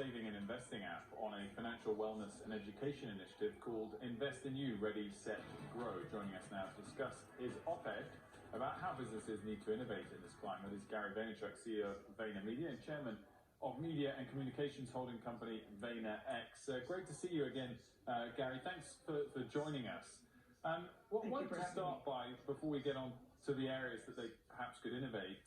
saving and investing app on a financial wellness and education initiative called Invest in You, Ready, Set, Grow. Joining us now to discuss his op-ed about how businesses need to innovate in this climate is Gary Vaynerchuk, CEO of Vaynermedia and chairman of media and communications holding company Vaynerchuk. Great to see you again, Gary. Thanks for joining us. What I wanted to start by, before we get on to the areas that they perhaps could innovate,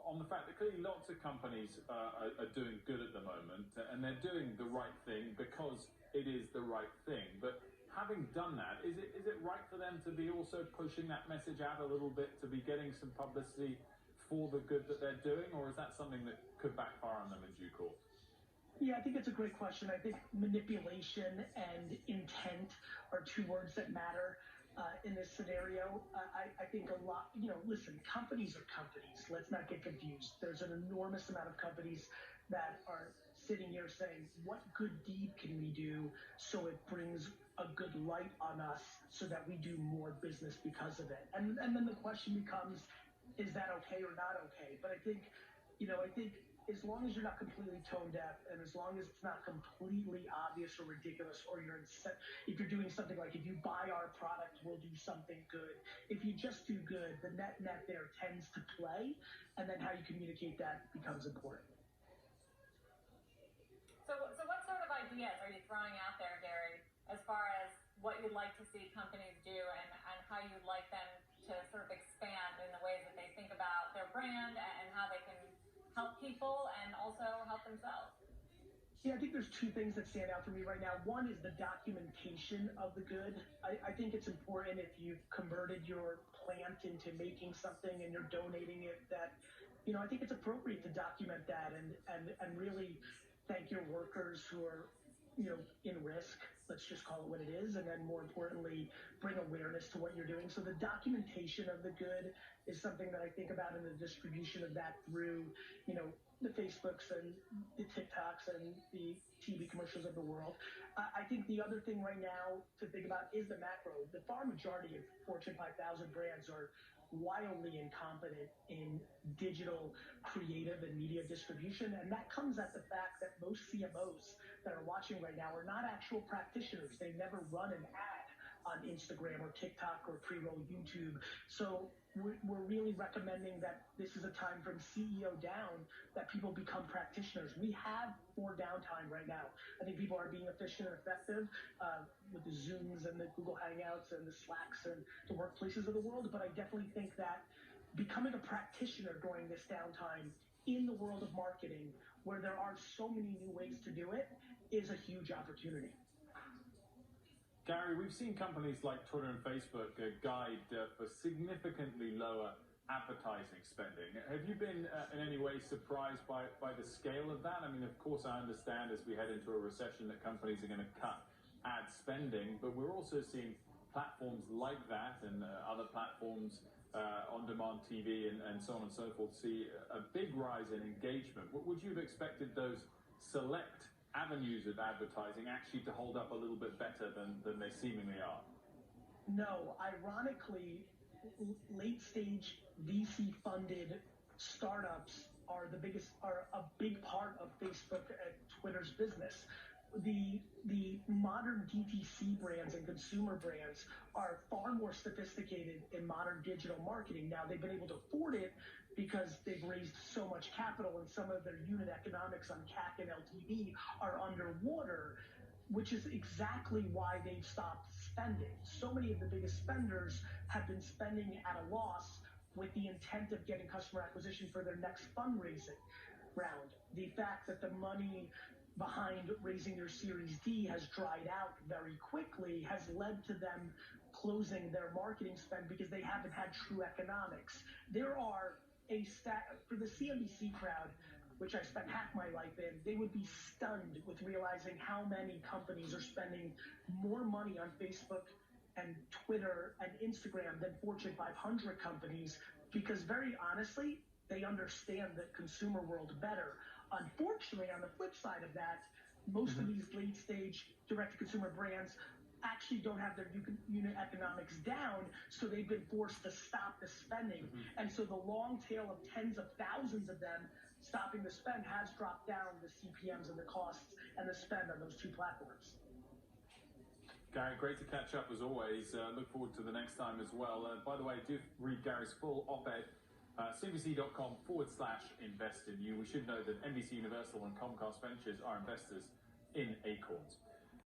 on the fact that clearly lots of companies are doing good at the moment, and they're doing the right thing because it is the right thing. But having done that, is it right for them to be also pushing that message out a little bit, to be getting some publicity for the good that they're doing, or is that something that could backfire on them in due course? Yeah, I think it's a great question. I think manipulation and intent are two words that matter in this scenario. I think a lot, listen, companies are companies. Let's not get confused. There's an enormous amount of companies that are sitting here saying, what good deed can we do so it brings a good light on us so that we do more business because of it? And then the question becomes, is that okay or not okay? But I think as long as you're not completely tone deaf, and as long as it's not completely obvious or ridiculous, or if you're doing something like, if you buy our product, we'll do something good. If you just do good, the net there tends to play, and then how you communicate that becomes important. So what sort of ideas are you throwing out there, Gary, as far as what you'd like to see companies do and how you'd like them to sort of expand in the ways that they think about their brand and how they can help people and also help themselves? Yeah, I think there's two things that stand out for me right now. One is the documentation of the good. I think it's important, if you've converted your plant into making something and you're donating it, that, I think it's appropriate to document that and really thank your workers who are, in risk. Let's just call it what it is. And then more importantly, bring awareness to what you're doing. So the documentation of the good is something that I think about, in the distribution of that through, the Facebooks and the TikToks and the TV commercials of the world. I think the other thing right now to think about is the macro. The far majority of Fortune 5000 brands are wildly incompetent in digital creative and media distribution, and that comes at the fact that most CMOs that are watching right now are not actual practitioners. They never run an ad on Instagram or TikTok or pre-roll YouTube. So we're really recommending that this is a time from CEO down that people become practitioners. We have more downtime right now. I think people are being efficient and effective with the Zooms and the Google Hangouts and the Slacks and the workplaces of the world. But I definitely think that becoming a practitioner during this downtime in the world of marketing, where there are so many new ways to do it, is a huge opportunity. Gary, we've seen companies like Twitter and Facebook guide for significantly lower advertising spending. Have you been in any way surprised by the scale of that? I mean, of course, I understand as we head into a recession that companies are going to cut ad spending, but we're also seeing platforms like that and other platforms, on-demand TV and so on and so forth, see a big rise in engagement. Would you have expected those select avenues of advertising actually to hold up a little bit better than they seemingly are? No, ironically, late stage VC funded startups are a big part of Facebook and Twitter's business. The modern DTC brands and consumer brands are far more sophisticated in modern digital marketing. Now, they've been able to afford it because they've raised so much capital, and some of their unit economics on CAC and LTV are underwater, which is exactly why they've stopped spending. So many of the biggest spenders have been spending at a loss with the intent of getting customer acquisition for their next fundraising round. The fact that the money behind raising your Series D has dried out very quickly has led to them closing their marketing spend because they haven't had true economics. There are for the CNBC crowd, which I spent half my life in, they would be stunned with realizing how many companies are spending more money on Facebook and Twitter and Instagram than Fortune 500 companies, because very honestly, they understand the consumer world better. Unfortunately, on the flip side of that, most of these late stage direct-to-consumer brands actually don't have their unit economics down, so they've been forced to stop the spending. And so the long tail of tens of thousands of them stopping the spend has dropped down the CPMs and the costs and the spend on those two platforms. Gary, great to catch up as always. Look forward to the next time as well. By the way, do read Gary's full op-ed. CNBC.com/invest in you. We should know that NBC Universal and Comcast Ventures are investors in Acorns.